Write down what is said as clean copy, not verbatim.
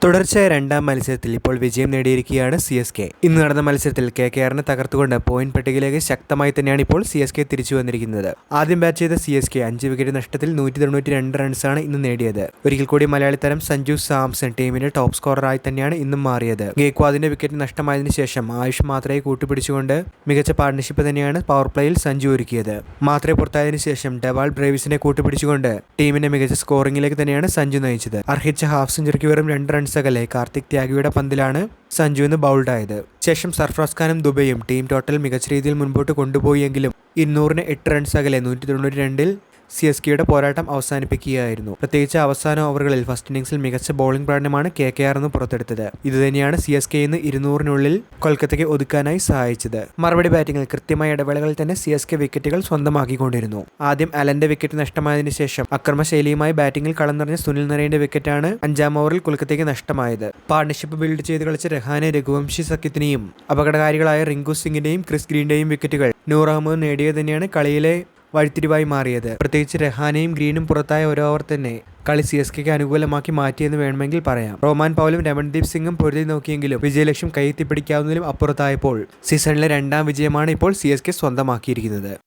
തുടർച്ചയായ രണ്ടാം മത്സരത്തിൽ ഇപ്പോൾ വിജയം നേടിയിരിക്കുകയാണ് CSK. ഇന്ന് നടന്ന മത്സരത്തിൽ KKRനെ തകർത്തുകൊണ്ട് പോയിന്റ് പട്ടികയിലേക്ക് ശക്തമായി തന്നെയാണ് ഇപ്പോൾ CSK തിരിച്ചു വന്നിരിക്കുന്നത്. ആദ്യം ബാറ്റ് ചെയ്ത CSK 5 വിക്കറ്റ് നഷ്ടത്തിൽ 192 റൺസാണ് ഇന്ന് നേടിയത്. ഒരിക്കൽ കൂടി മലയാളി താരം സഞ്ജു സാംസൺ ടീമിന്റെ ടോപ്പ് സ്കോററായി തന്നെയാണ് ഇന്നും മാറിയത്. ഗേക്വാദിന്റെ വിക്കറ്റ് നഷ്ടമായതിനു ശേഷം ആയുഷ് മാത്രയെ കൂട്ടുപിടിച്ചുകൊണ്ട് മികച്ച പാർട്ണർഷിപ്പ് തന്നെയാണ് പവർ പ്ലേയിൽ സഞ്ജു ഒരുക്കിയത്. മാത്രയെ പുറത്തായതിനു ശേഷം ഡെവാൾ ബ്രേവിസിനെ കൂട്ടുപിടിച്ചുകൊണ്ട് ടീമിനെ മികച്ച സ്കോറിംഗിലേക്ക് തന്നെയാണ് സഞ്ജു നയിച്ചത്. അർഹിച്ച ഹാഫ് സെഞ്ചുറിക്ക് വെറും 2 റൺസ് അകലെ കാർത്തിക് ത്യാഗിയുടെ പന്തിലാണ് സഞ്ജു ഇന്ന് ബൗൾഡായത്. ശേഷം സർഫറാസ് ഖാനും ദുബൈയും ടീം ടോട്ടൽ മികച്ച രീതിയിൽ മുൻപോട്ട് കൊണ്ടുപോയെങ്കിലും 200-ന് 8 റൺസ് അകലെ 192-ൽ CSKയുടെ പോരാട്ടം അവസാനിപ്പിക്കുകയായിരുന്നു. പ്രത്യേകിച്ച് അവസാന ഓവറുകളിൽ ഫസ്റ്റ് ഇന്നിംഗ്സിൽ മികച്ച ബൗളിംഗ് പ്രകടനമാണ് KKR എന്ന് പുറത്തെടുത്തത്. ഇതുതന്നെയാണ് CSK ഇന്ന് 200-നുള്ളിൽ കൊൽക്കത്തയ്ക്ക് ഒതുക്കാനായി സഹായിച്ചത്. മറുപടി ബാറ്റിംഗിൽ കൃത്യമായ ഇടവേളകളിൽ തന്നെ CSK വിക്കറ്റുകൾ സ്വന്തമാക്കിക്കൊണ്ടിരുന്നു. ആദ്യം അലന്റെ വിക്കറ്റ് നഷ്ടമായതിനു ശേഷം അക്രമശൈലിയുമായി ബാറ്റിംഗിൽ കളം നിറഞ്ഞ സുനിൽ നരൈന്റെ വിക്കറ്റാണ് 5-ാം ഓവറിൽ കൊൽക്കത്തയ്ക്ക് നഷ്ടമായത്. പാർട്ണർഷിപ്പ് ബിൽഡ് ചെയ്ത് കളിച്ച രഹാനെ രഘുവംശി സഖ്യത്തിനെയും അപകടകാരികളായ റിങ്കു സിംഗിന്റെയും ക്രിസ് ഗ്രീന്റെയും വിക്കറ്റുകൾ നൂർ അഹമ്മദ് നേടിയത് തന്നെയാണ് കളിയിലെ വഴിത്തിരിവായി മാറിയത്. പ്രത്യേകിച്ച് രഹാനെയും ഗ്രീനും പുറത്തായ ഒരു ഓവർ തന്നെ കളി CSKക്ക് അനുകൂലമാക്കി മാറ്റിയെന്ന് വേണമെങ്കിൽ പറയാം. റോമാൻ പൗലും രമൺദീപ് സിംഗും പൊരുതി നോക്കിയെങ്കിലും വിജയലക്ഷ്യം കൈയെത്തിപ്പിടിക്കാവുന്നതിലും അപ്പുറത്തായപ്പോൾ സീസണിലെ 2ാം വിജയമാണ് ഇപ്പോൾ CSK സ്വന്തമാക്കിയിരിക്കുന്നത്.